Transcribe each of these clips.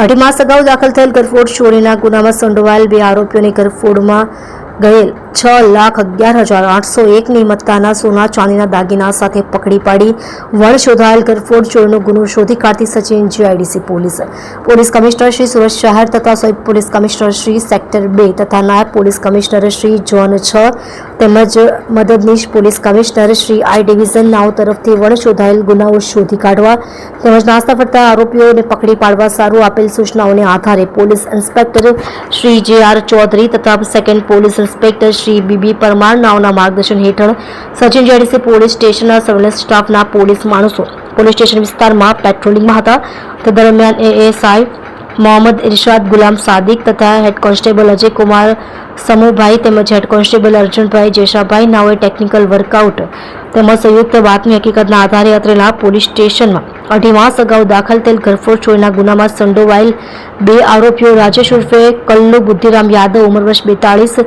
અઢી માસ અગાઉ દાખલ થયેલ ગરફોડ ચોરીના ગુનામાં સંડોવાયેલ બે આરોપીઓને ગરફોડમાં ગયેલ 6,11,801ની મત્તાના સોના ચાંદીના દાગીના સાથે પકડી પાડી વણ શોધાયેલ ગરફોડ ચોરીનો ગુનો શોધી કાઢતી Sachin GIDC police commissioner Shri Surat શહેર તથા સંયુક્ત પોલીસ કમિશનર શ્રી સેક્ટર 2 તથા નાયબ પોલીસ કમિશનર શ્રી ઝોન 6 તેમજ મદદનીશ police commissioner Shri I division નાઓ તરફથી વણ શોધાયેલ ગુનાઓ શોધી કાઢવા તેમજ નાસ્તા ફરતા આરોપીઓને પકડી પાડવા સારું આપેલ સૂચનાઓને આધારે police inspector Shri J R. Chaudhary તથા second police inspector Shri B B. Parmar નાઓના માર્ગદર્શન હેઠળ સચિન જીઆઈડીસી પોલીસ સ્ટેશનના સર્વેલન્સ સ્ટાફના પોલીસ માણસો પોલીસ સ્ટેશન વિસ્તારમાં પેટ્રોલિંગમાં હતા. તે દરમિયાન એએસઆઈ મોહમ્મદ ઇરશાદ ગુલામ સાદિક તથા હેડ કોન્સ્ટેબલ અજય કુમાર સમુભાઈ તેમજ હેડ કોન્સ્ટેબલ અર્જુનભાઈ જેશાભાઈ નાઓએ ટેકનિકલ વર્કઆઉટ તેમજ સંયુક્ત બાતમી હકીકતના આધારે અત્રેલા પોલીસ સ્ટેશનમાં અઢી માસ અગાઉ દાખલ થયેલ ગરફોડ ચોરીના ગુનામાં સંડોવાયેલ બે આરોપીઓ રાજેશ ઉર્ફે કલ્લુ બુદ્ધિરામ યાદવ ઉંમર વર્ષ 42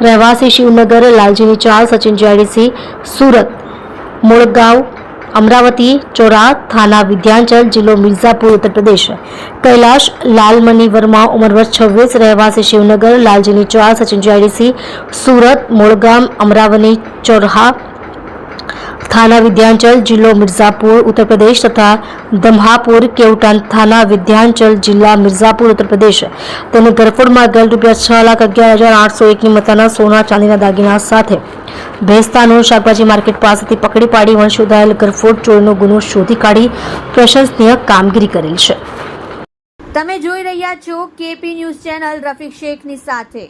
રહેવાસી શિવનગર લાલજીની ચાલ સચિન જીઆઈડીસી સુરત મૂળગાંવ अमरावती चौरा थाना विद्यांचल जिलो मिर्जापुर उत्तर प्रदेश कैलाश लालमणि वर्मा उम्र वर्ष 26 रहवासी शिवनगर लालजीनी चाल सचिन जीआईडीसी सूरत मोड़गाम अमरावती चौरा थाना विद्यांचल जिलो मिर्जापुर उत्तर प्रदेश तथा दम्हापुर केवटा थाना विद्यांचल जिला मिर्जापुर उत्तर प्रदेश तेने गरफोडમાં ગયેલ ₹6,11,801ની મત્તાના સોના ચાંદીના દાગીના સાથે ભેસ્તાનો શાકભાજી માર્કેટ પાસેથી પકડી પાડી વણ શોધાયેલ ગરફોડ ચોરીનો ગુનો શોધી કાઢી પ્રશંસનીય કામગીરી કરેલ છે. તમે જોઈ રહ્યા છો કેપી ન્યૂઝ ચેનલ રફીક શેખની સાથે.